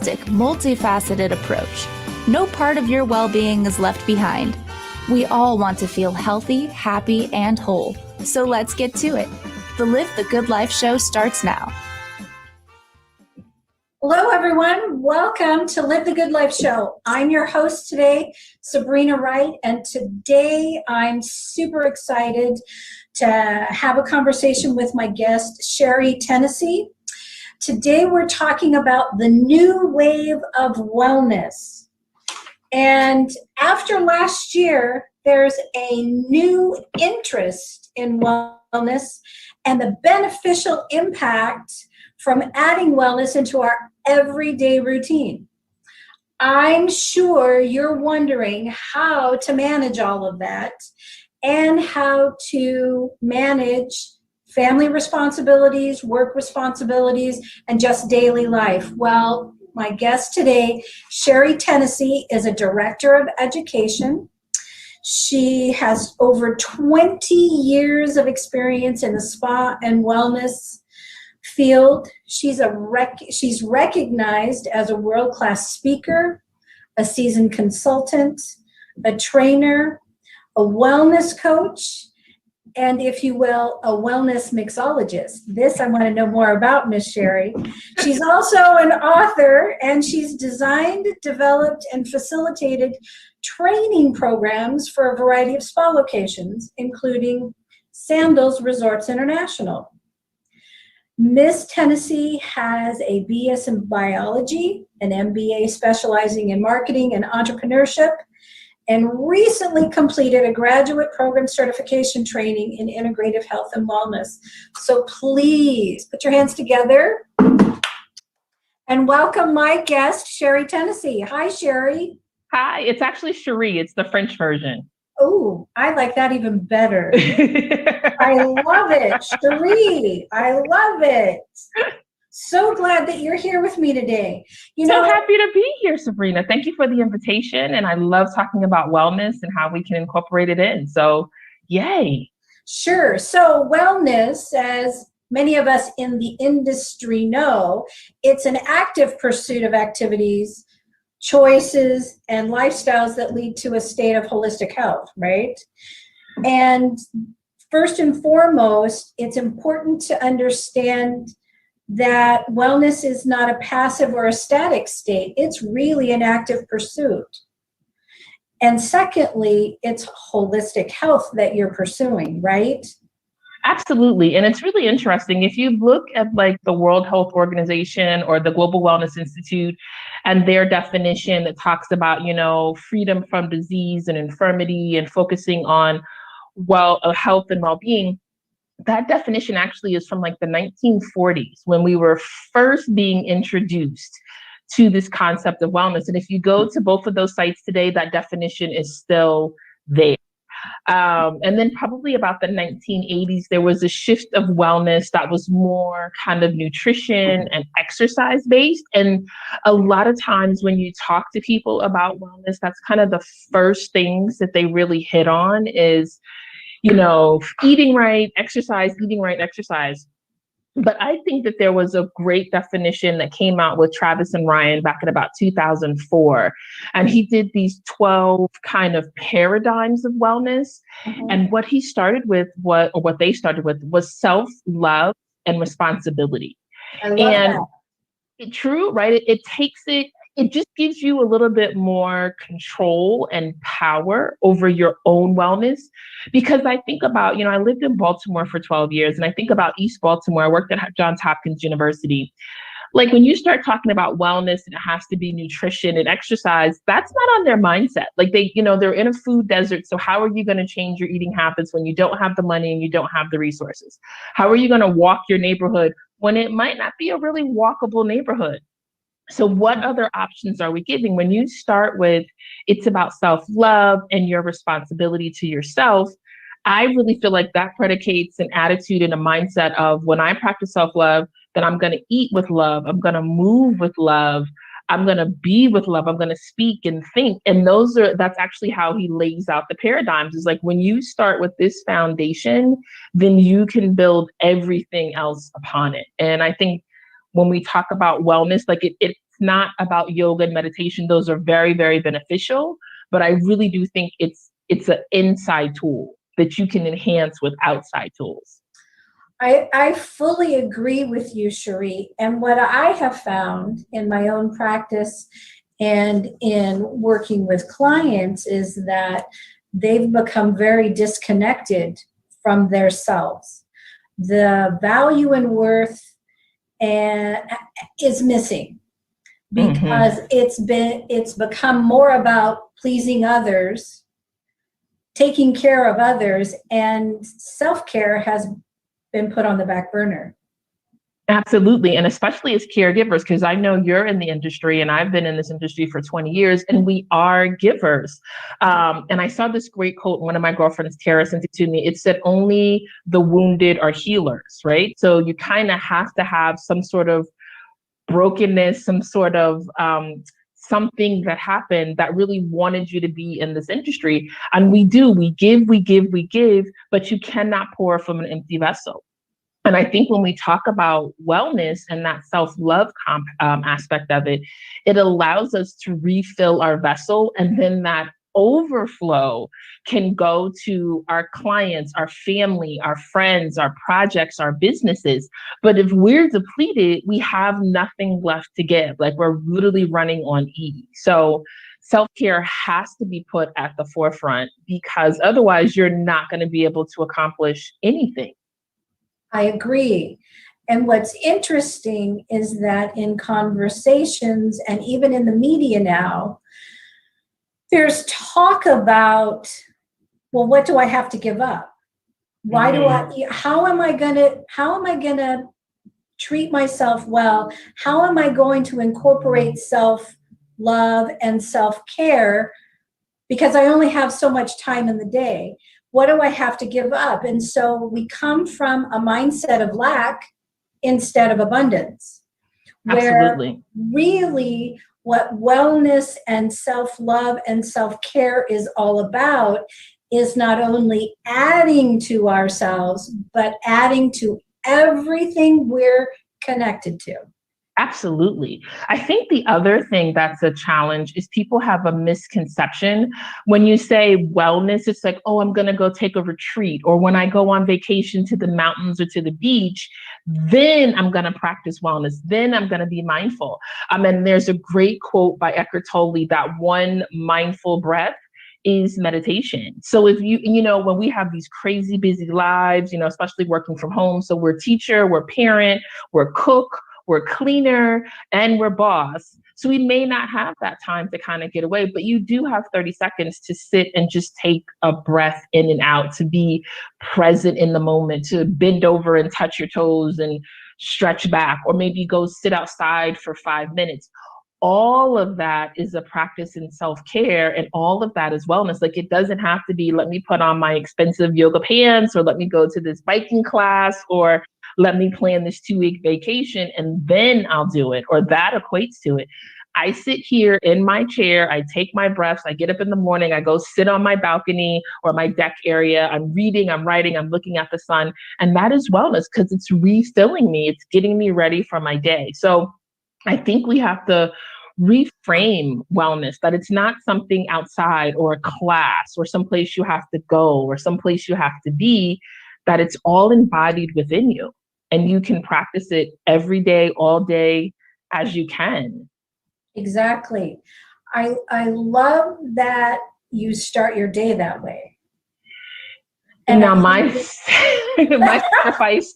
holistic, multifaceted approach. No part of your well-being is left behind. We all want to feel healthy, happy, and whole. So let's get to it. The Live the Good Life show starts now. Hello, everyone. Welcome to Live the Good Life show. I'm your host today, Sabrina Wright, and today I'm super excited to have a conversation with my guest, Sherrie Tennessee. Today we're talking about the new wave of wellness. And after last year, there's a new interest in wellness and the beneficial impact from adding wellness into our everyday routine. I'm sure you're wondering how to manage all of that and how to manage family responsibilities, work responsibilities, and just daily life. Well, my guest today, Sherrie Tennessee, is a director of education. She has over 20 years of experience in the spa and wellness field. She's recognized as a world-class speaker, a seasoned consultant, a trainer, a wellness coach, and if you will, a wellness mixologist. This I want to know more about, Miss Sherrie. She's also an author, and she's designed, developed, and facilitated training programs for a variety of spa locations, including Sandals Resorts International. Miss Tennessee has a BS in biology, an MBA specializing in marketing and entrepreneurship, and recently completed a graduate program certification training in integrative health and wellness. So please put your hands together and welcome my guest, Sherrie Tennessee. Hi, Sherrie. Hi, it's actually Sherrie. It's the French version. Oh, I like that even better. I love it, Sherrie. I love it. So glad that you're here with me today. So happy to be here, Sabrina. Thank you for the invitation. And I love talking about wellness and how we can incorporate it in. So yay. Sure. So wellness, as many of us in the industry know, it's an active pursuit of activities, choices, and lifestyles that lead to a state of holistic health, right? And first and foremost, it's important to understand that wellness is not a passive or a static state. It's really an active pursuit. And secondly, it's holistic health that you're pursuing, right? Absolutely. And it's really interesting. If you look at like the World Health Organization or the Global Wellness Institute and their definition that talks about, freedom from disease and infirmity and focusing on health and well-being, that definition actually is from like the 1940s when we were first being introduced to this concept of wellness. And if you go to both of those sites today, that definition is still there. And then probably about the 1980s, there was a shift of wellness that was more kind of nutrition and exercise based. And a lot of times when you talk to people about wellness, that's kind of the first things that they really hit on is, eating right, exercise, eating right, exercise. But I think that there was a great definition that came out with Travis and Ryan back in about 2004. And he did these 12 kind of paradigms of wellness. Mm-hmm. And what he started with, what they started with was self-love and responsibility. I love that. True, right? It just gives you a little bit more control and power over your own wellness. Because I think about, I lived in Baltimore for 12 years and I think about East Baltimore. I worked at Johns Hopkins University. Like when you start talking about wellness and it has to be nutrition and exercise, that's not on their mindset. Like they're in a food desert. So how are you going to change your eating habits when you don't have the money and you don't have the resources? How are you going to walk your neighborhood when it might not be a really walkable neighborhood? So what other options are we giving? When you start with, it's about self-love and your responsibility to yourself, I really feel like that predicates an attitude and a mindset of when I practice self-love, then I'm going to eat with love. I'm going to move with love. I'm going to be with love. I'm going to speak and think. And that's actually how he lays out the paradigms is like, when you start with this foundation, then you can build everything else upon it. And I think when we talk about wellness, like it not about yoga and meditation. Those are very, very beneficial, but I really do think it's an inside tool that you can enhance with outside tools. I fully agree with you, Sherrie. And what I have found in my own practice and in working with clients is that they've become very disconnected from their selves. The value and worth is missing because it's become more about pleasing others, taking care of others, and self-care has been put on the back burner. Absolutely. And especially as caregivers, because I know you're in the industry and I've been in this industry for 20 years and we are givers. And I saw this great quote, one of my girlfriends, Tara, sent it to me. It said, only the wounded are healers, right? So you kind of have to have some sort of brokenness, some sort of something that happened that really wanted you to be in this industry. And we give, but you cannot pour from an empty vessel. And I think when we talk about wellness and that self-love aspect of it, it allows us to refill our vessel, and then that overflow can go to our clients, our family, our friends, our projects, our businesses. But if we're depleted, we have nothing left to give. Like, we're literally running on E. So self-care has to be put at the forefront, because otherwise you're not going to be able to accomplish anything. I agree. And what's interesting is that in conversations and even in the media now, there's talk about, well, what do I have to give up? Why do how am I gonna treat myself well? How am I going to incorporate self-love and self-care? Because I only have so much time in the day. What do I have to give up? And so we come from a mindset of lack instead of abundance. Absolutely. Where really what wellness and self-love and self-care is all about is not only adding to ourselves, but adding to everything we're connected to. Absolutely. I think the other thing that's a challenge is people have a misconception. When you say wellness, it's like, oh, I'm going to go take a retreat. Or when I go on vacation to the mountains or to the beach, then I'm going to practice wellness. Then I'm going to be mindful. And there's a great quote by Eckhart Tolle that one mindful breath is meditation. So if when we have these crazy busy lives, especially working from home, so we're teacher, we're parent, we're cook, we're cleaner, and we're boss. So we may not have that time to kind of get away, but you do have 30 seconds to sit and just take a breath in and out, to be present in the moment, to bend over and touch your toes and stretch back, or maybe go sit outside for 5 minutes. All of that is a practice in self-care, and all of that is wellness. Like, it doesn't have to be, let me put on my expensive yoga pants, or let me go to this biking class, or let me plan this 2-week vacation and then I'll do it, or that equates to it. I sit here in my chair, I take my breaths, I get up in the morning, I go sit on my balcony or my deck area, I'm reading, I'm writing, I'm looking at the sun. And that is wellness, because it's refilling me, it's getting me ready for my day. So I think we have to reframe wellness, that it's not something outside or a class or someplace you have to go or someplace you have to be, that it's all embodied within you. And you can practice it every day, all day, as you can. Exactly. I love that you start your day that way. And now my sacrifice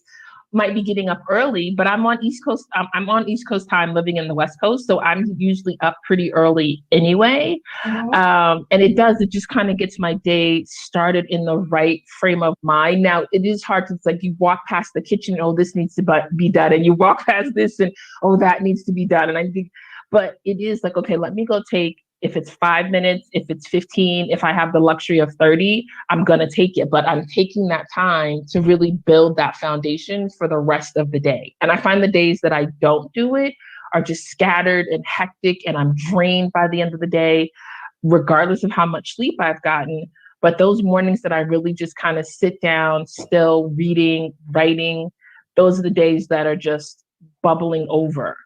might be getting up early, but I'm on East Coast. I'm on East Coast time, living in the West Coast. So I'm usually up pretty early anyway. And it just kind of gets my day started in the right frame of mind. Now, it is hard to, it's like you walk past the kitchen, oh, this needs to be done. And you walk past this and, oh, that needs to be done. And I think, but it is like, okay, let me go take, if it's 5 minutes, if it's 15, if I have the luxury of 30, I'm going to take it. But I'm taking that time to really build that foundation for the rest of the day. And I find the days that I don't do it are just scattered and hectic, and I'm drained by the end of the day, regardless of how much sleep I've gotten. But those mornings that I really just kind of sit down, still reading, writing, those are the days that are just bubbling over.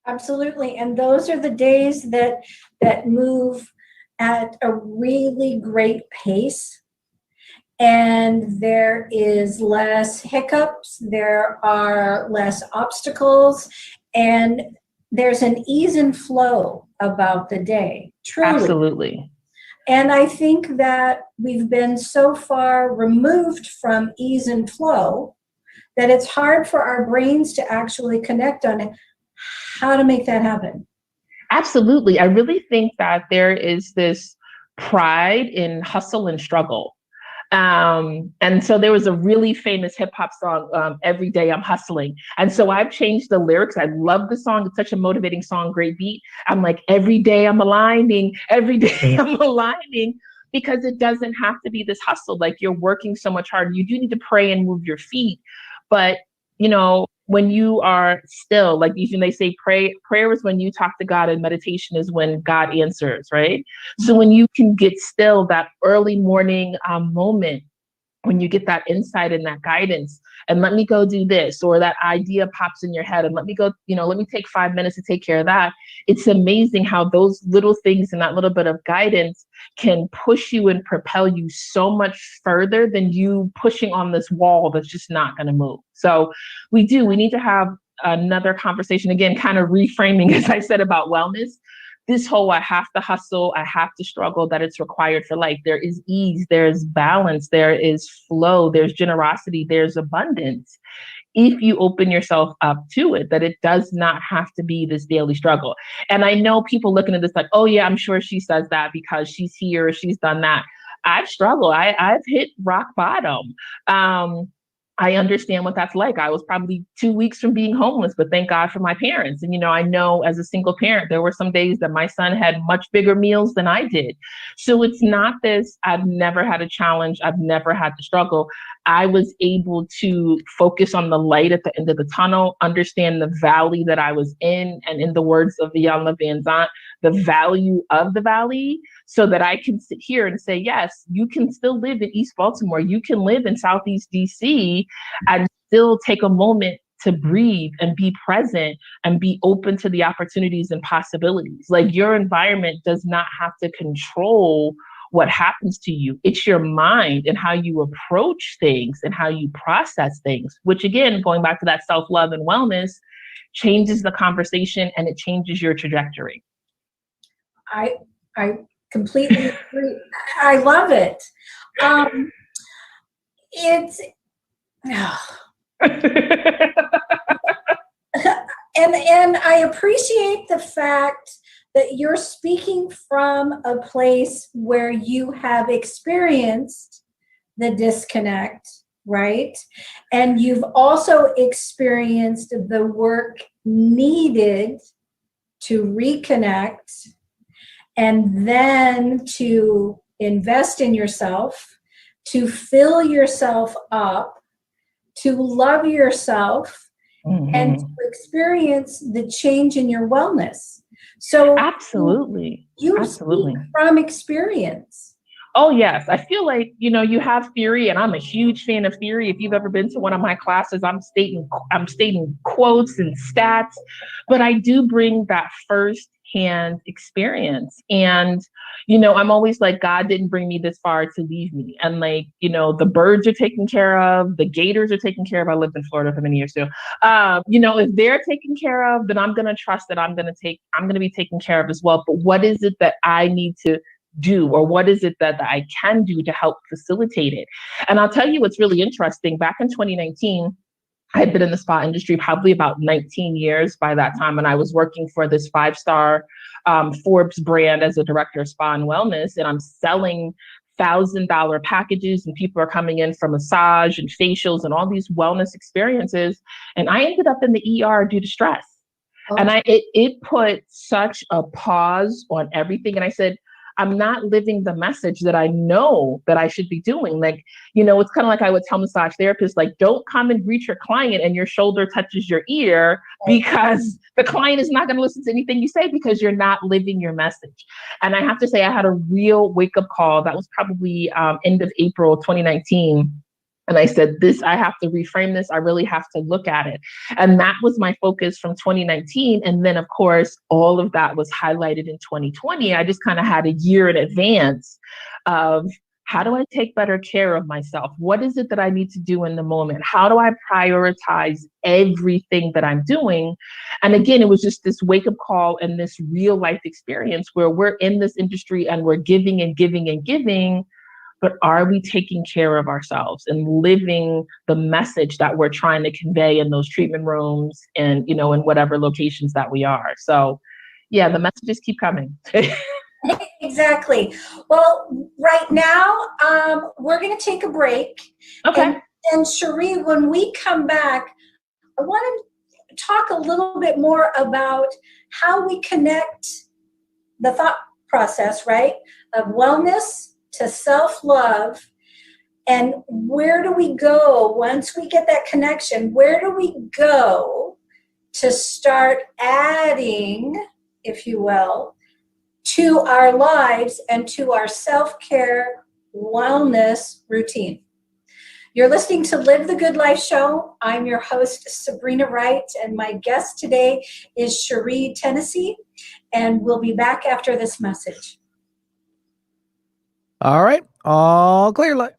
Absolutely. And those are the days that move at a really great pace. And there is less hiccups, there are less obstacles, and there's an ease and flow about the day, truly. Absolutely. And I think that we've been so far removed from ease and flow that it's hard for our brains to actually connect on it, how to make that happen. Absolutely. I really think that there is this pride in hustle and struggle. And so there was a really famous hip hop song, Every Day I'm Hustling. And so I've changed the lyrics. I love the song. It's such a motivating song, great beat. I'm like, every day I'm aligning, every day I'm aligning, because it doesn't have to be this hustle. Like, you're working so much harder. You do need to pray and move your feet. But, when you are still, like even they say, prayer is when you talk to God, and meditation is when God answers, right? So when you can get still, that early morning moment, when you get that insight and that guidance, and let me go do this, or that idea pops in your head, and let me go, let me take 5 minutes to take care of that. It's amazing how those little things and that little bit of guidance can push you and propel you so much further than you pushing on this wall that's just not going to move. So we need to have another conversation, again, kind of reframing, as I said, about wellness. This whole I have to hustle, I have to struggle, that it's required for life. There is ease, there's balance, there is flow, there's generosity, there's abundance. If you open yourself up to it, that it does not have to be this daily struggle. And I know people looking at this like, oh yeah, I'm sure she says that because she's here or she's done that. I've struggled. I've hit rock bottom. I understand what that's like. I was probably 2 weeks from being homeless, but thank God for my parents. And, I know as a single parent, there were some days that my son had much bigger meals than I did. So it's not this, I've never had a challenge, I've never had to struggle. I was able to focus on the light at the end of the tunnel, understand the valley that I was in, and in the words of Iyanla Vanzant, the value of the valley, so that I can sit here and say, yes, you can still live in East Baltimore. You can live in Southeast DC and still take a moment to breathe and be present and be open to the opportunities and possibilities. Like, your environment does not have to control what happens to you. It's your mind and how you approach things and how you process things, which, again, going back to that self-love and wellness, changes the conversation and it changes your trajectory. I completely agree. I love it. It's and I appreciate the fact that you're speaking from a place where you have experienced the disconnect, right? And you've also experienced the work needed to reconnect, and then to invest in yourself, to fill yourself up, to love yourself, and to experience the change in your wellness. So absolutely, you speak from experience. Oh, yes. I feel like, you have theory, and I'm a huge fan of theory. If you've ever been to one of my classes, I'm stating quotes and stats, but I do bring that first-hand experience. And, I'm always like, God didn't bring me this far to leave me. And like, the birds are taken care of, the gators are taken care of. I lived in Florida for many years too. If they're taken care of, then I'm going to trust that I'm going to be taken care of as well. But what is it that I need to do, or what is it that I can do to help facilitate it? And I'll tell you what's really interesting. Back in 2019, I had been in the spa industry probably about 19 years by that time, and I was working for this 5-star Forbes brand as a director of spa and wellness, and I'm selling $1,000 packages, and people are coming in for massage and facials and all these wellness experiences, and I ended up in the ER due to stress. And it put such a pause on everything, and I said, I'm not living the message that I know that I should be doing. Like, it's kind of like I would tell massage therapists, like, don't come and greet your client and your shoulder touches your ear, because the client is not going to listen to anything you say because you're not living your message. And I have to say, I had a real wake up call. That was probably end of April 2019. And I said, I have to reframe this. I really have to look at it. And that was my focus from 2019. And then, of course, all of that was highlighted in 2020. I just kind of had a year in advance of, how do I take better care of myself? What is it that I need to do in the moment? How do I prioritize everything that I'm doing? And again, it was just this wake up call and this real life experience where we're in this industry and we're giving and giving and giving. But are we taking care of ourselves and living the message that we're trying to convey in those treatment rooms and, in whatever locations that we are? So yeah, the messages keep coming. Exactly. Well, right now, we're going to take a break. Okay. And Sherrie, when we come back, I want to talk a little bit more about how we connect the thought process, right, of wellness to self-love. And where do we go once we get that connection? Where do we go to start adding, if you will, to our lives and to our self-care wellness routine? You're listening to Live the Good Life Show. I'm your host, Sabrina Wright, and my guest today is Sherrie Tennessee, and we'll be back after this message. All right, all clear.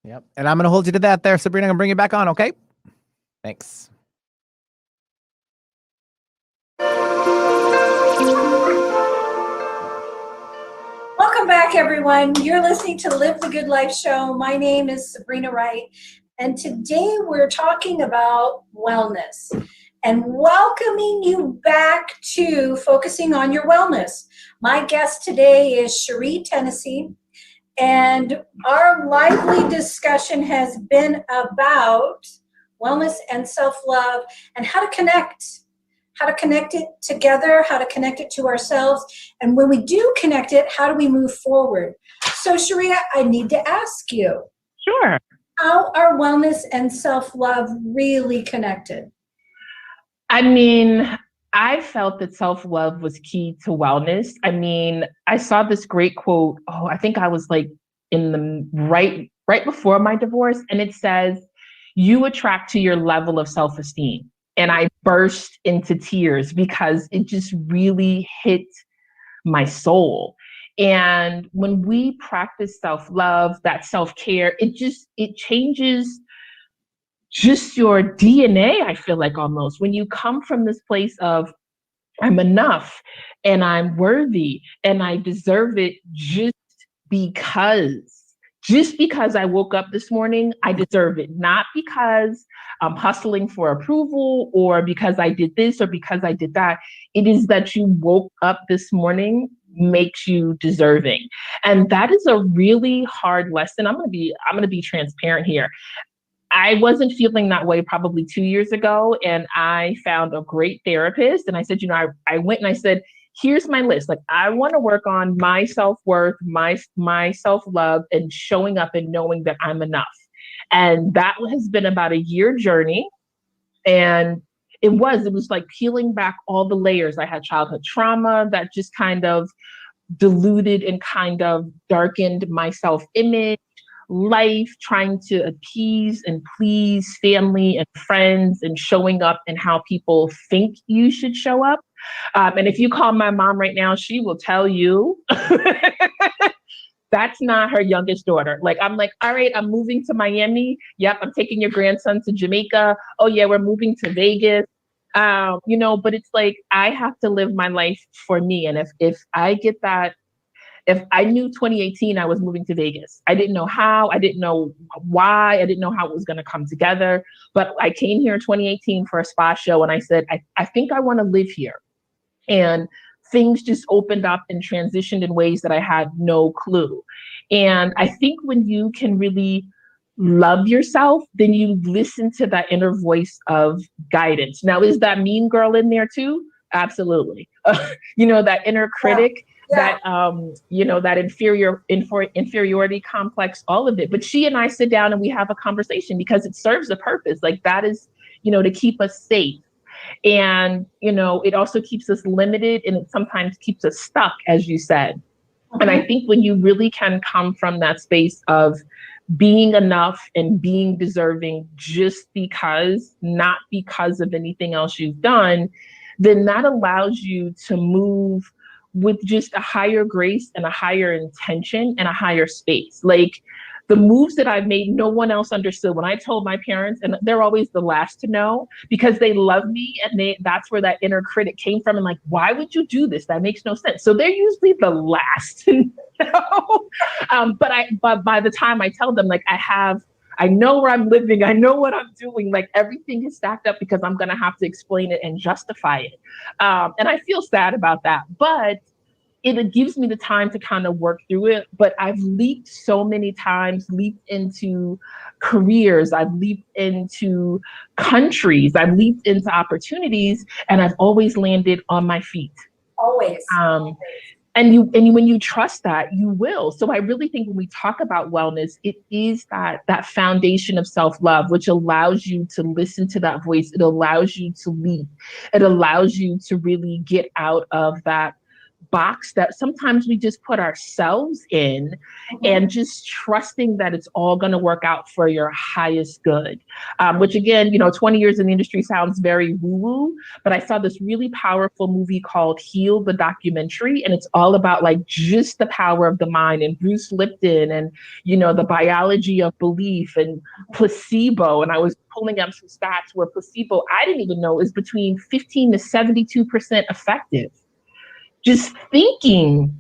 Yep. And I'm going to hold you to that there, Sabrina. I'm going to bring you back on, okay? Thanks. Welcome back, everyone. You're listening to Live the Good Life Show. My name is Sabrina Wright, and today we're talking about wellness and welcoming you back to focusing on your wellness. My guest today is Sherrie Tennessee, and our lively discussion has been about wellness and self-love and how to connect how to connect it together, how to connect it to ourselves. And when we do connect it, how do we move forward? So Sherrie, I need to ask you, Sure. how are wellness and self-love really connected? I mean, I felt that self-love was key to wellness. I mean, I saw this great quote. Oh, I think I was like in the right before my divorce, and it says, "You attract to your level of self-esteem." And I burst into tears because it just really hit my soul. And when we practice self-love, that self-care, it changes just your DNA, I feel like almost. When you come from this place of I'm enough and I'm worthy and I deserve it because just because I woke up this morning, I deserve it. Not because I'm hustling for approval or because I did this or because I did that. It is that you woke up this morning makes you deserving. And that is a really hard lesson. I'm going to be transparent here. I wasn't feeling that way probably 2 years ago. And I found a great therapist. And I said, I went and I said, here's my list. Like, I want to work on my self-worth, my self-love, and showing up and knowing that I'm enough. And that has been about a year journey. And it was like peeling back all the layers. I had childhood trauma that just kind of diluted and kind of darkened my self-image, life, trying to appease and please family and friends and showing up and how people think you should show up. And if you call my mom right now, she will tell you that's not her youngest daughter. Like, I'm like, all right, I'm moving to Miami. Yep, I'm taking your grandson to Jamaica. Oh yeah, we're moving to Vegas. But it's like, I have to live my life for me. And if I get that, if I knew 2018, I was moving to Vegas. I didn't know how, I didn't know why, I didn't know how it was going to come together. But I came here in 2018 for a spa show and I said, I think I want to live here. And things just opened up and transitioned in ways that I had no clue. And I think when you can really love yourself, then you listen to that inner voice of guidance. Now, is that mean girl in there too? Absolutely. That inner critic. Yeah. That inferiority complex, all of it. But she and I sit down and we have a conversation because it serves a purpose. Like, that is, to keep us safe. And, it also keeps us limited and it sometimes keeps us stuck, as you said. Mm-hmm. And I think when you really can come from that space of being enough and being deserving just because, not because of anything else you've done, then that allows you to move with just a higher grace and a higher intention and a higher space. Like, the moves that I've made, no one else understood. When I told my parents, and they're always the last to know because they love me, and that's where that inner critic came from. And like, why would you do this? That makes no sense. So they're usually the last to know. But by the time I tell them, like, I know where I'm living, I know what I'm doing, like, everything is stacked up because I'm going to have to explain it and justify it. And I feel sad about that, but it gives me the time to kind of work through it. But I've leaped so many times, leaped into careers, I've leaped into countries, I've leaped into opportunities, and I've always landed on my feet. Always. And when you trust that, you will. So I really think when we talk about wellness, it is that foundation of self-love, which allows you to listen to that voice. It allows you to leap. It allows you to really get out of that box that sometimes we just put ourselves in, and just trusting that it's all going to work out for your highest good. Which again, 20 years in the industry sounds very woo-woo, but I saw this really powerful movie called Heal, the documentary, and it's all about like just the power of the mind, and Bruce Lipton, and the biology of belief and placebo. And I was pulling up some stats where placebo, I didn't even know, is between 15 to 72% effective. Just thinking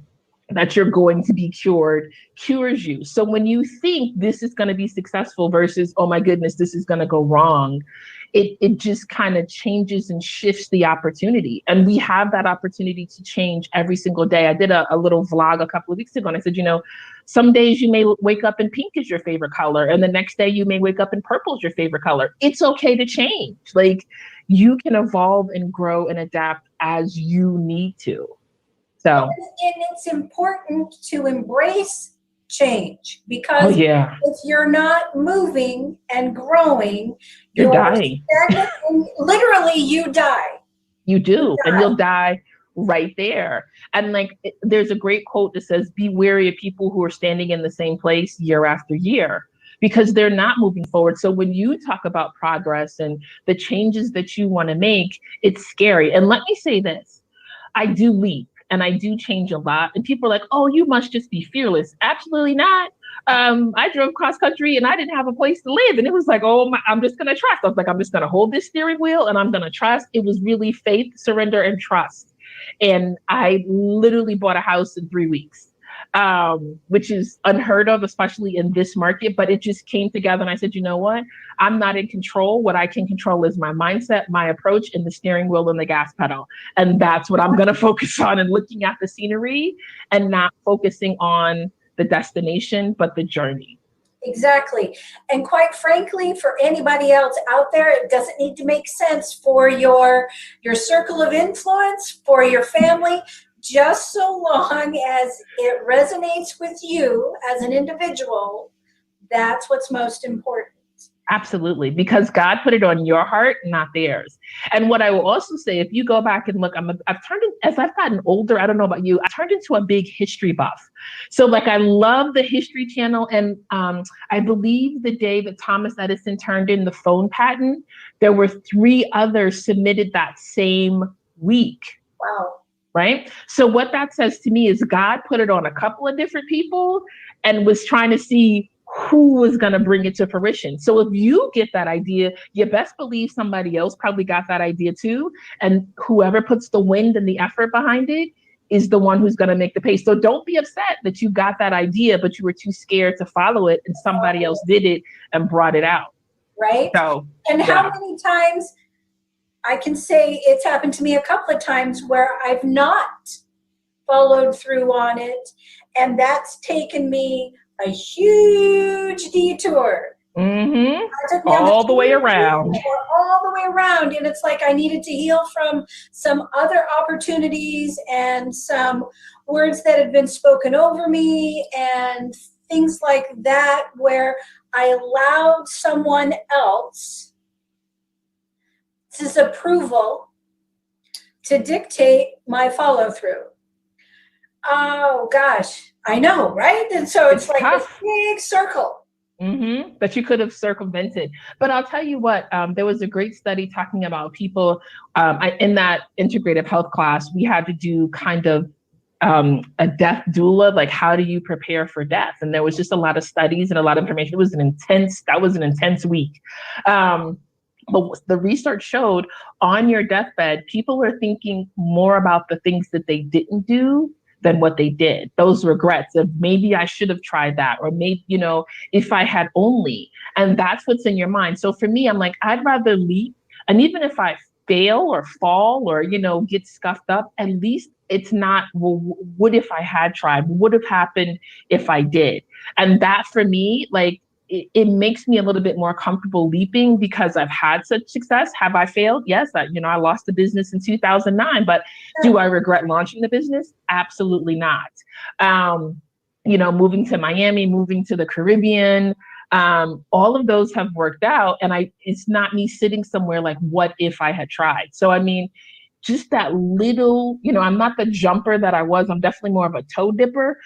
that you're going to be cured cures you. So when you think this is going to be successful versus, oh my goodness, this is going to go wrong, it just kind of changes and shifts the opportunity. And we have that opportunity to change every single day. I did a little vlog a couple of weeks ago, and I said, some days you may wake up and pink is your favorite color, and the next day you may wake up and purple is your favorite color. It's okay to change. Like, you can evolve and grow and adapt as you need to. So, and it's important to embrace change, because if you're not moving and growing, you're dying. Stagnant, and literally you die. You do, and you'll die right there. And like, there's a great quote that says, be wary of people who are standing in the same place year after year, because they're not moving forward. So when you talk about progress and the changes that you want to make, it's scary. And let me say this, I do leap. And I do change a lot. And people are like, oh, you must just be fearless. Absolutely not. I drove cross country and I didn't have a place to live. And it was like, I'm just going to trust. I was like, I'm just going to hold this steering wheel and I'm going to trust. It was really faith, surrender, and trust. And I literally bought a house in 3 weeks, which is unheard of, especially in this market. But it just came together. And I said, you know what? I'm not in control. What I can control is my mindset, my approach, and the steering wheel and the gas pedal. And that's what I'm going to focus on, and looking at the scenery and not focusing on the destination, but the journey. Exactly. And quite frankly, for anybody else out there, it doesn't need to make sense for your circle of influence, for your family, just so long as it resonates with you as an individual. That's what's most important. Absolutely, because God put it on your heart, not theirs. And what I will also say, if you go back and look, as I've gotten older, I don't know about you, I turned into a big history buff. So like, I love the History Channel. And I believe the day that Thomas Edison turned in the phone patent, there were 3 others submitted that same week. Wow. Right? So what that says to me is God put it on a couple of different people and was trying to see who was going to bring it to fruition. So if you get that idea, you best believe somebody else probably got that idea too. And whoever puts the wind and the effort behind it is the one who's going to make the pace. So don't be upset that you got that idea, but you were too scared to follow it and somebody else did it and brought it out. Right? So, and how many times, I can say it's happened to me a couple of times where I've not followed through on it. And that's taken me a huge detour. Mm-hmm. All the way around. All the way around. And it's like I needed to heal from some other opportunities and some words that had been spoken over me and things like that, where I allowed someone else's approval to dictate my follow through. Oh gosh, I know, right? And so it's like tough. This big circle. That you could have circumvented. But I'll tell you what, there was a great study talking about people in that integrative health class. We had to do kind of a death doula, like how do you prepare for death? And there was just a lot of studies and a lot of information. It was an intense week. But the research showed on your deathbed, people were thinking more about the things that they didn't do than what they did. Those regrets of maybe I should have tried that, or maybe, if I had only, and that's what's in your mind. So for me, I'm like, I'd rather leap. And even if I fail or fall or, get scuffed up, at least it's not, well, what if I had tried? What would have happened if I did? And that for me, like, it makes me a little bit more comfortable leaping because I've had such success. Have I failed? Yes. I lost the business in 2009, but do I regret launching the business? Absolutely not. Moving to Miami, moving to the Caribbean, all of those have worked out. And it's not me sitting somewhere like, what if I had tried? So, just that little, I'm not the jumper that I was. I'm definitely more of a toe dipper.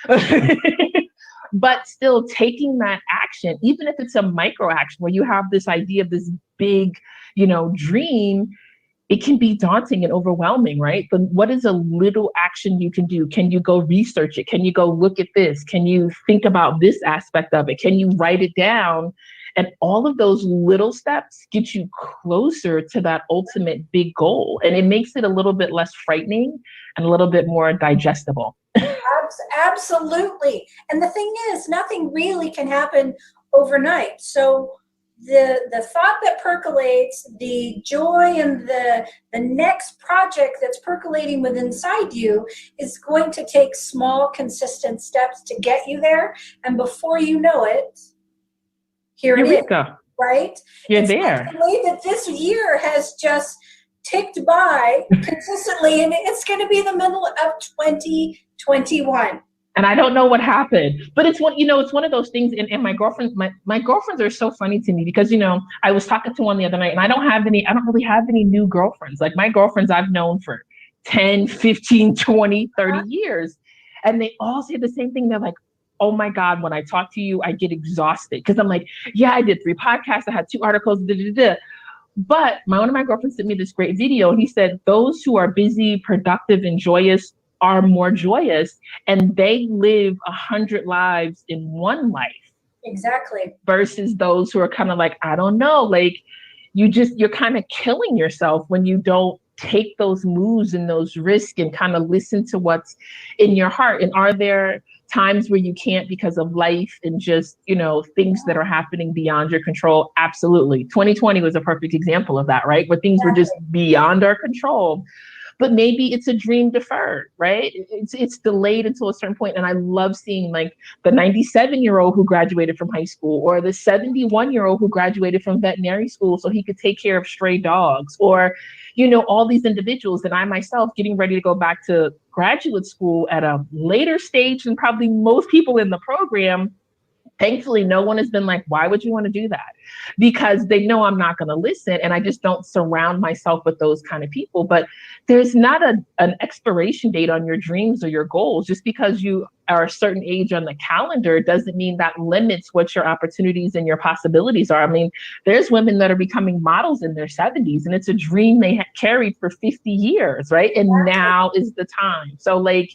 But still taking that action, even if it's a micro action where you have this idea of this big, dream, it can be daunting and overwhelming, right? But what is a little action you can do? Can you go research it? Can you go look at this? Can you think about this aspect of it? Can you write it down? And all of those little steps get you closer to that ultimate big goal. And it makes it a little bit less frightening and a little bit more digestible. Absolutely. And the thing is, nothing really can happen overnight. So the thought that percolates, the joy and the next project that's percolating within inside you is going to take small, consistent steps to get you there. And before you know it, here it is, Eureka. right? You're It's there. like the way that this year has just ticked by consistently, and it's going to be the middle of 2021. And I don't know what happened, but it's one of those things. And my girlfriends, my girlfriends are so funny to me because, I was talking to one the other night and I don't really have any new girlfriends. Like my girlfriends I've known for 10, 15, 20, 30 years. And they all say the same thing. They're like, oh my God, when I talk to you, I get exhausted. Cause I'm like, yeah, I did 3 podcasts. I had 2 articles, But one of my girlfriends sent me this great video and he said, those who are busy, productive, and joyous are more joyous, and they live 100 lives in one life. Exactly. Versus those who are kind of like, I don't know, like you're kind of killing yourself when you don't take those moves and those risks and kind of listen to what's in your heart. And are there times where you can't because of life and just, things that are happening beyond your control? Absolutely. 2020 was a perfect example of that, right? Where things were just beyond our control. But maybe it's a dream deferred, right? It's delayed until a certain point. And I love seeing like the 97-year-old who graduated from high school, or the 71-year-old who graduated from veterinary school so he could take care of stray dogs, or, all these individuals. And I myself getting ready to go back to graduate school at a later stage than probably most people in the program. Thankfully, no one has been like, why would you want to do that? Because they know I'm not going to listen. And I just don't surround myself with those kind of people. But there's not an expiration date on your dreams or your goals. Just because you are a certain age on the calendar doesn't mean that limits what your opportunities and your possibilities are. I mean, there's women that are becoming models in their 70s, and it's a dream they had carried for 50 years, right? And now is the time. So like,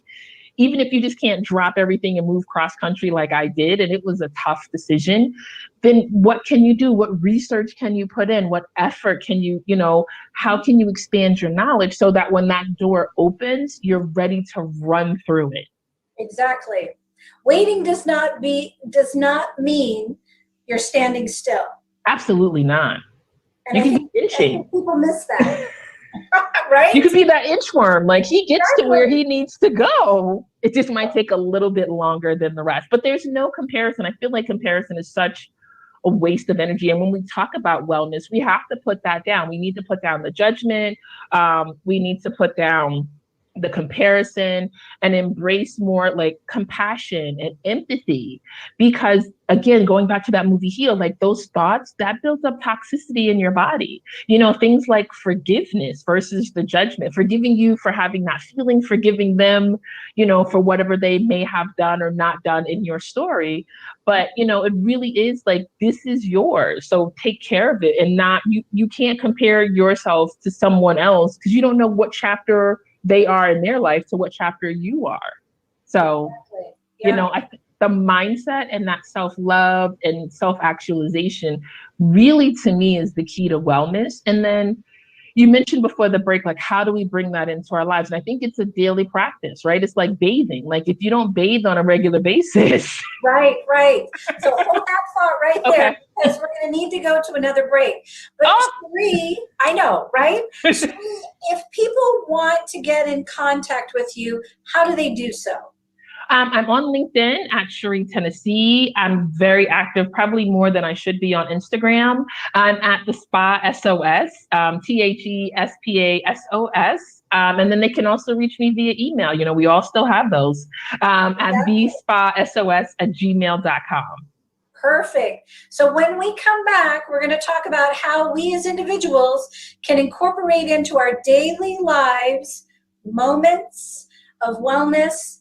even if you just can't drop everything and move cross country like I did, and it was a tough decision, then what can you do? What research can you put in? What effort can you, how can you expand your knowledge so that when that door opens, you're ready to run through it? Exactly. Waiting does not mean you're standing still. Absolutely not. And you I can think be itching. people miss that. Right? You could be that inchworm. Like he gets to where he needs to go. It just might take a little bit longer than the rest. But there's no comparison. I feel like comparison is such a waste of energy. And when we talk about wellness, we have to put that down. We need to put down the judgment. We need to put down the comparison and embrace more like compassion and empathy. Because again, going back to that movie Heal, like those thoughts, that builds up toxicity in your body. Things like forgiveness versus the judgment, forgiving you for having that feeling, forgiving them, for whatever they may have done or not done in your story. But, it really is like, this is yours. So take care of it, and not, you can't compare yourself to someone else because you don't know what chapter they are in their life to what chapter you are. So, I think the mindset and that self-love and self-actualization really, to me, is the key to wellness. And then you mentioned before the break, like, how do we bring that into our lives? And I think it's a daily practice, right? It's like bathing. Like if you don't bathe on a regular basis. Right. So hold that thought right there, because we're going to need to go to another break. But Sherrie, I know, right? Sherrie, if people want to get in contact with you, how do they do so? I'm on LinkedIn at Sherrie, Tennessee. I'm very active, probably more than I should be on Instagram. I'm at the Spa SOS, THESPASOS. And then they can also reach me via email. We all still have those at thespasos@gmail.com. Perfect. So when we come back, we're going to talk about how we as individuals can incorporate into our daily lives moments of wellness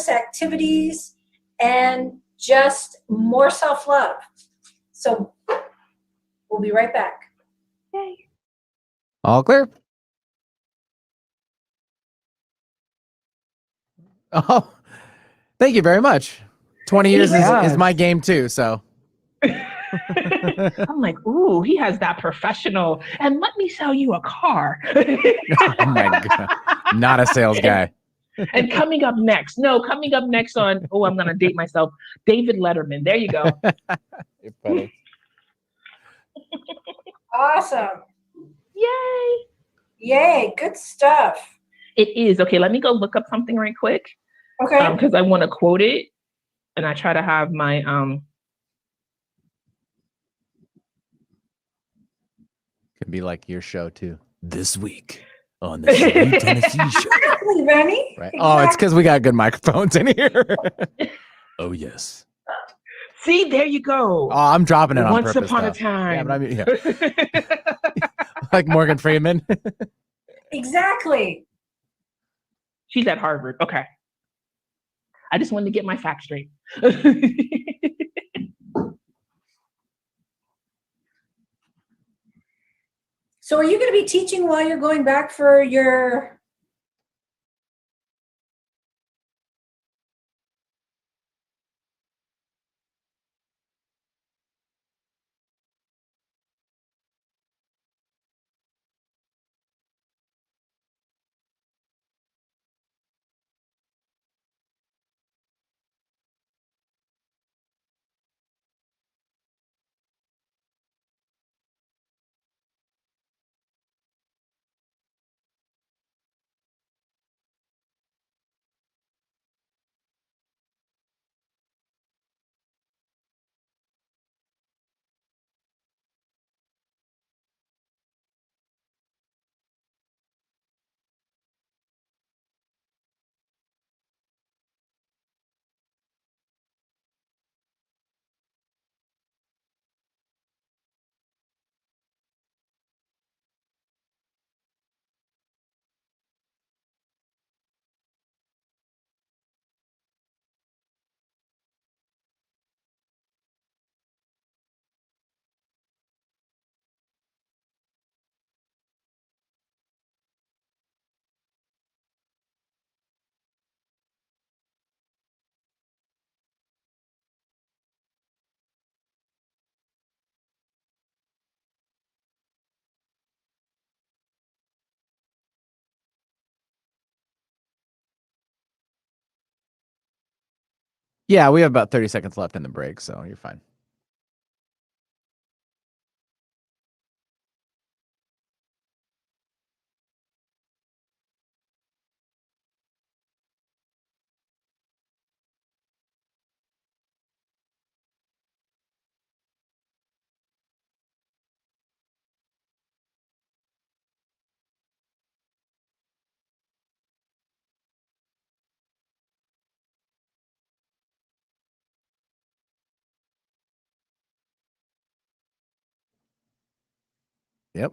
activities, and just more self-love. So we'll be right back. Yay. All clear? Oh, thank you very much. 20 years is my game too, so. I'm like, ooh, he has that professional. And let me sell you a car. Oh my God. Not a sales guy. And coming up next on, I'm going to date myself, David Letterman. There you go. You're funny. Awesome. Yay. Yay. Good stuff. It is. Okay, let me go look up something right quick. Okay. Because I want to quote it. And I try to have my Could be like your show too. This week on the Sherrie Tennessee Show. Exactly, Rennie. Right. Exactly. Oh, it's because we got good microphones in here. Oh yes. See, there you go. Oh, I'm dropping it on Once purpose. upon a though. time. Yeah, but I mean, like Morgan Freeman. Exactly. She's at Harvard. Okay. I just wanted to get my facts straight. So are you going to be teaching while you're going back for your... Yeah, we have about 30 seconds left in the break, so you're fine. Yep.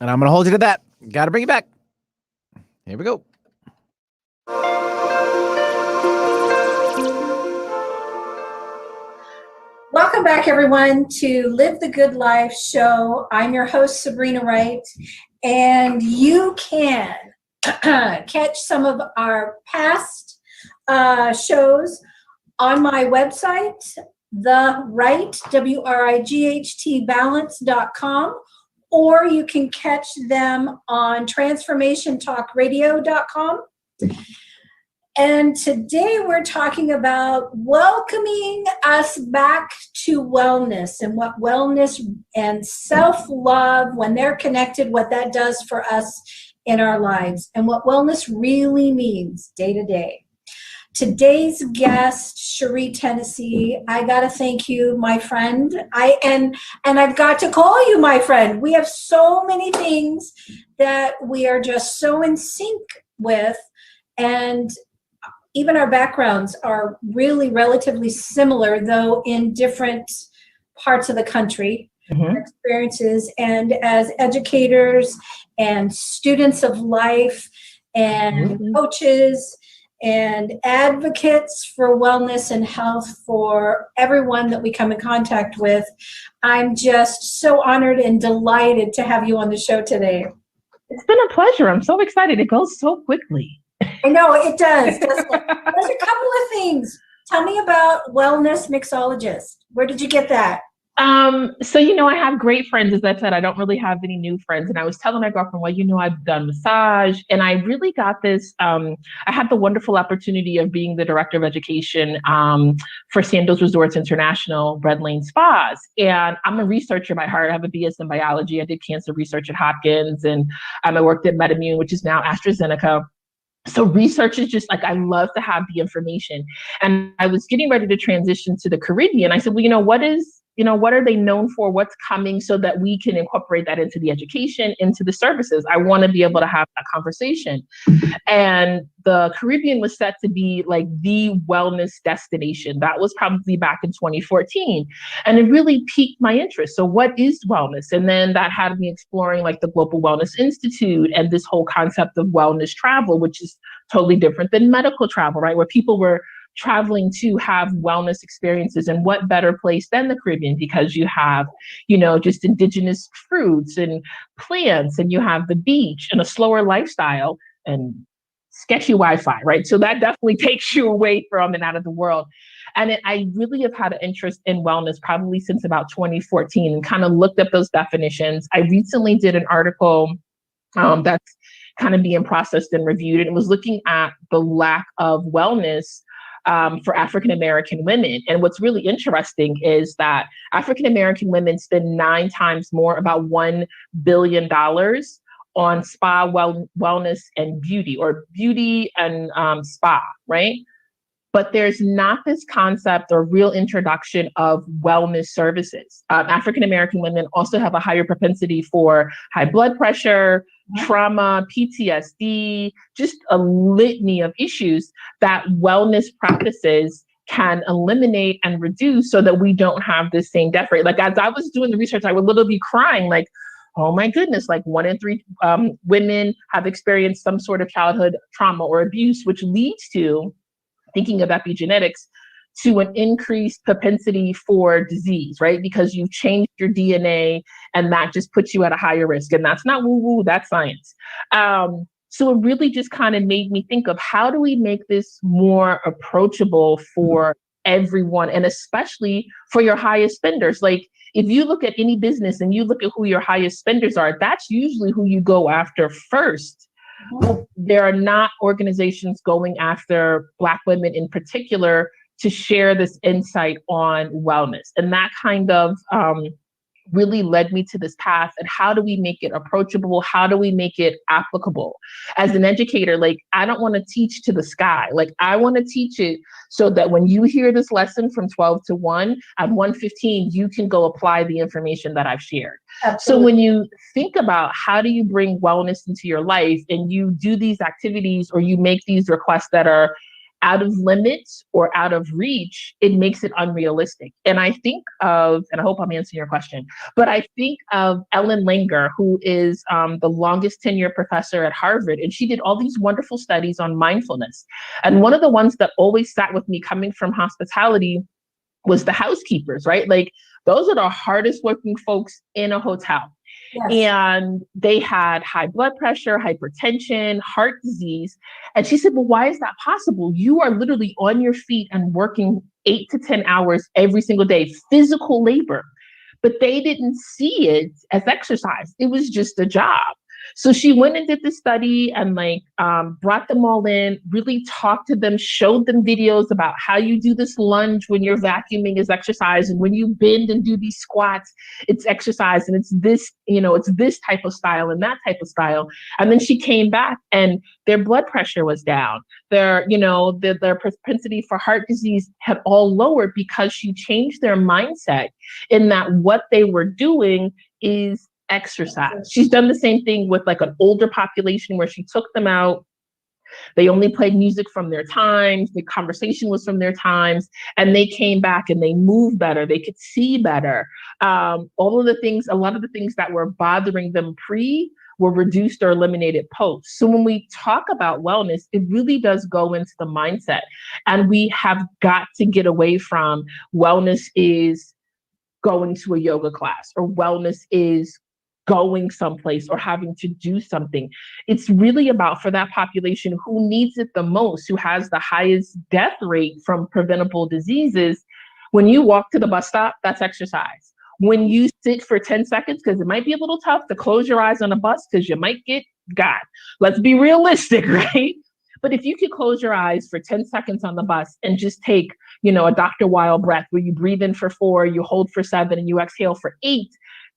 And I'm going to hold you to that. Got to bring you back. Here we go. Welcome back, everyone, to Live the Good Life show. I'm your host, Sabrina Wright, and you can catch some of our past shows on my website, the Wright, WRIGHT balance.com, or you can catch them on transformationtalkradio.com. And today we're talking about welcoming us back to wellness and what wellness and self-love, when they're connected, what that does for us in our lives and what wellness really means day to day. Today's guest, Sherrie Tennessee, I got to thank you, my friend. And I've got to call you my friend. We have so many things that we are just so in sync with, and even our backgrounds are really relatively similar, though in different parts of the country, experiences. And as educators and students of life and coaches and advocates for wellness and health for everyone that we come in contact with, I'm just so honored and delighted to have you on the show today. It's been a pleasure. I'm so excited. It goes so quickly. I know it does. There's a couple of things. Tell me about wellness mixologist. Where did you get that? So, I have great friends. As I said, I don't really have any new friends. And I was telling my girlfriend, well, I've done massage and I really got this. I had the wonderful opportunity of being the director of education for Sandals Resorts International, Red Lane Spas. And I'm a researcher by heart. I have a BS in biology. I did cancer research at Hopkins and I worked at MedImmune, which is now AstraZeneca. So research is just like, I love to have the information. And I was getting ready to transition to the Caribbean. I said, well, what are they known for? What's coming so that we can incorporate that into the education, into the services? I want to be able to have that conversation. And the Caribbean was set to be like the wellness destination. That was probably back in 2014. And it really piqued my interest. So what is wellness? And then that had me exploring like the Global Wellness Institute and this whole concept of wellness travel, which is totally different than medical travel, right? Where people were traveling to have wellness experiences. And what better place than the Caribbean? Because you have, just indigenous fruits and plants, and you have the beach and a slower lifestyle and sketchy Wi-Fi, right? So that definitely takes you away from and out of the world. And I really have had an interest in wellness probably since about 2014 and kind of looked up those definitions. I recently did an article that's kind of being processed and reviewed, and it was looking at the lack of wellness for African-American women. And what's really interesting is that African-American women spend 9 times more, about $1 billion on spa, wellness, and beauty, or beauty and spa, right? But there's not this concept or real introduction of wellness services. African-American women also have a higher propensity for high blood pressure, trauma, PTSD, just a litany of issues that wellness practices can eliminate and reduce so that we don't have this same death rate. Like as I was doing the research, I would literally be crying like, oh my goodness, like 1 in 3 women have experienced some sort of childhood trauma or abuse, which leads to, thinking of epigenetics, to an increased propensity for disease, right? Because you've changed your DNA and that just puts you at a higher risk. And that's not woo-woo, that's science. So it really just kind of made me think of how do we make this more approachable for everyone, and especially for your highest spenders. Like if you look at any business and you look at who your highest spenders are, that's usually who you go after first. There are not organizations going after Black women in particular to share this insight on wellness. And that kind of really led me to this path. And how do we make it approachable? How do we make it applicable? As an educator, like I don't want to teach to the sky. Like I want to teach it so that when you hear this lesson from 12 to 1, at 1:15, you can go apply the information that I've shared. Absolutely. So when you think about how do you bring wellness into your life and you do these activities or you make these requests that are out of limits or out of reach, it makes it unrealistic. And I think of, and I hope I'm answering your question, but I think of Ellen Langer, who is the longest tenured professor at Harvard. And she did all these wonderful studies on mindfulness. And one of the ones that always sat with me coming from hospitality was the housekeepers, right? Like those are the hardest working folks in a hotel. Yes. And they had high blood pressure, hypertension, heart disease. And she said, well, why is that possible? You are literally on your feet and working 8 to 10 hours every single day, physical labor. But they didn't see it as exercise. It was just a job. So she went and did the study and brought them all in, really talked to them, showed them videos about how you do this lunge when you're vacuuming is exercise. And when you bend and do these squats, it's exercise. And it's this, it's this type of style and that type of style. And then she came back and their blood pressure was down. Their propensity for heart disease had all lowered because she changed their mindset in that what they were doing is exercise. She's done the same thing with like an older population where she took them out. They only played music from their times. The conversation was from their times. And they came back and they moved better. They could see better. A lot of the things that were bothering them were reduced or eliminated post. So when we talk about wellness, it really does go into the mindset. And we have got to get away from wellness is going to a yoga class or wellness is going someplace or having to do something. It's really about for that population who needs it the most, who has the highest death rate from preventable diseases. When you walk to the bus stop, that's exercise. when you sit for 10 seconds, because it might be a little tough to close your eyes on a bus because you might get got. Let's be realistic, right? But if you could close your eyes for 10 seconds on the bus and just take, a Dr. Weil breath where you breathe in for 4, you hold for 7, and you exhale for 8,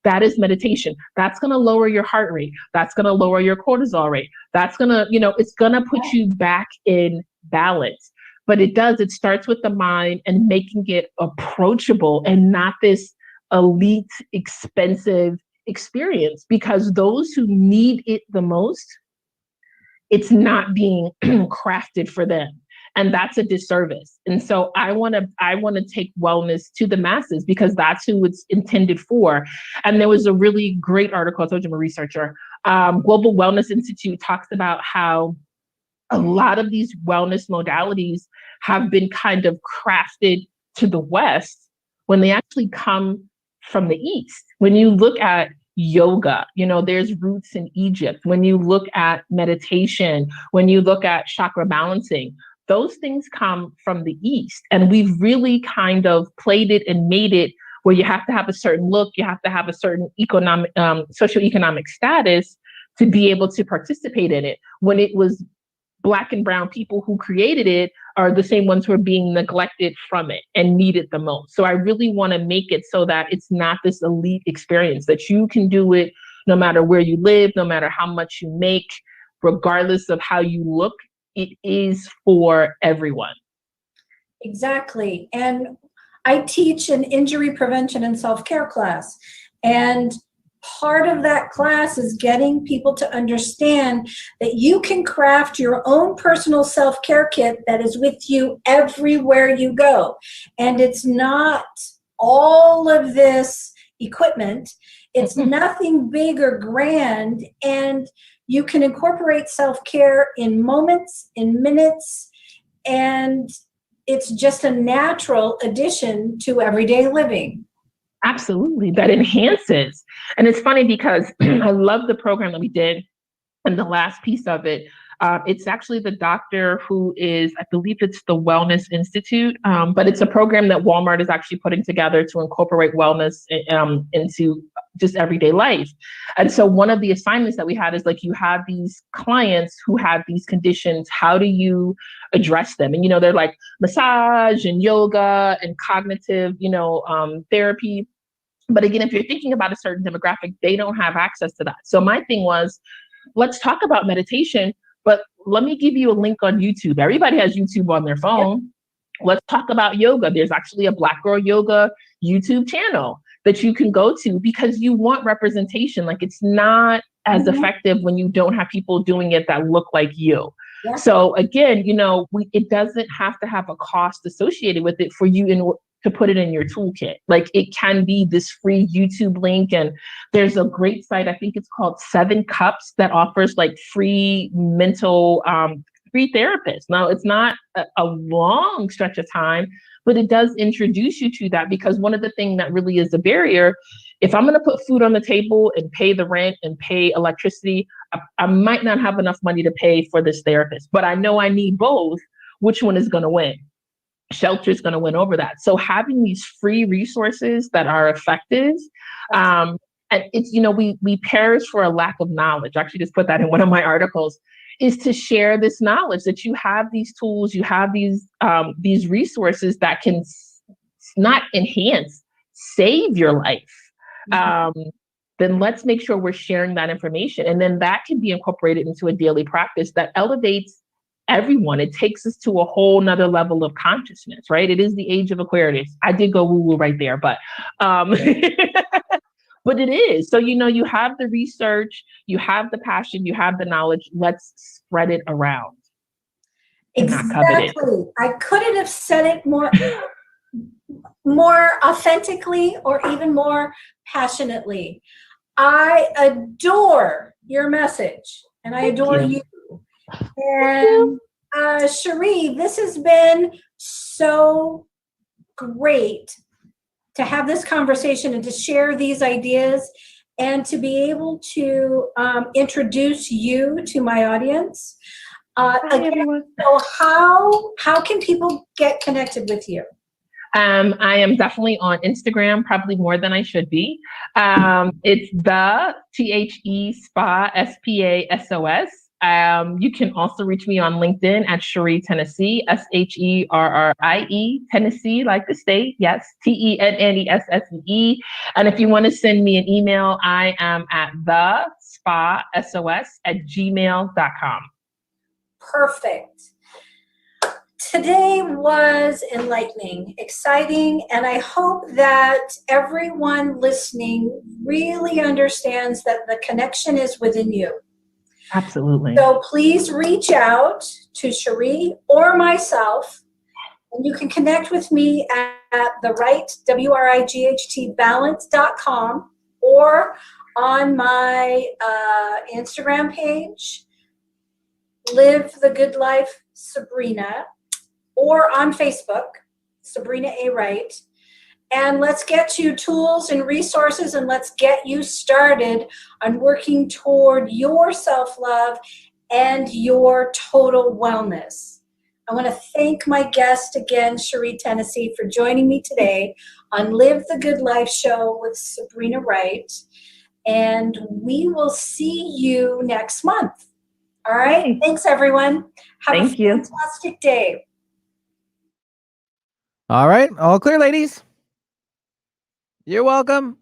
that is meditation. That's going to lower your heart rate. That's going to lower your cortisol rate. That's going to, it's going to put you back in balance. But it starts with the mind and making it approachable and not this elite, expensive experience, because those who need it the most, it's not being crafted for them. And that's a disservice. And so I want to take wellness to the masses because that's who it's intended for. And there was a really great article, I told you I'm a researcher. Global Wellness Institute talks about how a lot of these wellness modalities have been kind of crafted to the West when they actually come from the East. When you look at yoga, there's roots in Egypt. When you look at meditation, when you look at chakra balancing, those things come from the East. And we've really kind of played it and made it where you have to have a certain look, you have to have a certain economic, socioeconomic status to be able to participate in it. When it was Black and brown people who created it are the same ones who are being neglected from it and need it the most. So I really want to make it so that it's not this elite experience, that you can do it no matter where you live, no matter how much you make, regardless of how you look. It is for everyone. Exactly. And I teach an injury prevention and self-care class. And part of that class is getting people to understand that you can craft your own personal self-care kit that is with you everywhere you go. And it's not all of this equipment. It's nothing big or grand. And you can incorporate self-care in moments, in minutes, and it's just a natural addition to everyday living. Absolutely. That enhances. And it's funny because I love the program that we did. And the last piece of it, it's actually the doctor who is, I believe it's the Wellness Institute, but it's a program that Walmart is actually putting together to incorporate wellness into just everyday life. And so one of the assignments that we had is like, you have these clients who have these conditions. How do you address them? And, they're like massage and yoga and cognitive, therapy. But again, if you're thinking about a certain demographic, they don't have access to that. So my thing was, let's talk about meditation, but let me give you a link on YouTube. Everybody has YouTube on their phone. Yep. Let's talk about yoga. There's actually a Black Girl Yoga YouTube channel that you can go to because you want representation. Like, it's not as effective when you don't have people doing it that look like you. Yeah. So again, it doesn't have to have a cost associated with it for you to put it in your toolkit. Like, it can be this free YouTube link. And there's a great site, I think it's called 7 Cups, that offers like free mental, free therapists. Now, it's not a long stretch of time, but it does introduce you to that, because one of the things that really is a barrier, if I'm going to put food on the table and pay the rent and pay electricity, I might not have enough money to pay for this therapist, but I know I need both. Which one is going to win? Shelter is going to win over that. So having these free resources that are effective, and it's, we perish for a lack of knowledge. I actually just put that in one of my articles, is to share this knowledge that you have these tools, you have these resources that can not enhance, save your life. Then let's make sure we're sharing that information. And then that can be incorporated into a daily practice that elevates everyone. It takes us to a whole nother level of consciousness, right? It is the age of Aquarius. I did go woo-woo right there, but but it is. So, you have the research, you have the passion, you have the knowledge. Let's spread it around. Exactly. I couldn't have said it more authentically or even more passionately. I adore your message, and I adore you. And Sherrie, this has been so great to have this conversation and to share these ideas and to be able to introduce you to my audience. Again, so how can people get connected with you? I am definitely on Instagram, probably more than I should be. It's the THE Spa SPASOS. You can also reach me on LinkedIn at Sherrie, Tennessee, SHERRIE, Tennessee, like the state. Yes, TENNESSEE. And if you want to send me an email, I am at thespasos@gmail.com. Perfect. Today was enlightening, exciting, and I hope that everyone listening really understands that the connection is within you. Absolutely. So please reach out to Sherrie or myself, and you can connect with me at the Wright, WRIGHT balance.com, or on my Instagram page, Live the Good Life Sabrina, or on Facebook, Sabrina A. Wright. And let's get you tools and resources, and let's get you started on working toward your self-love and your total wellness. I want to thank my guest again, Sherrie, Tennessee, for joining me today on Live the Good Life Show with Sabrina Wright. And we will see you next month. All right? Thanks, everyone. Have a fantastic day. All right. All clear, ladies. You're welcome.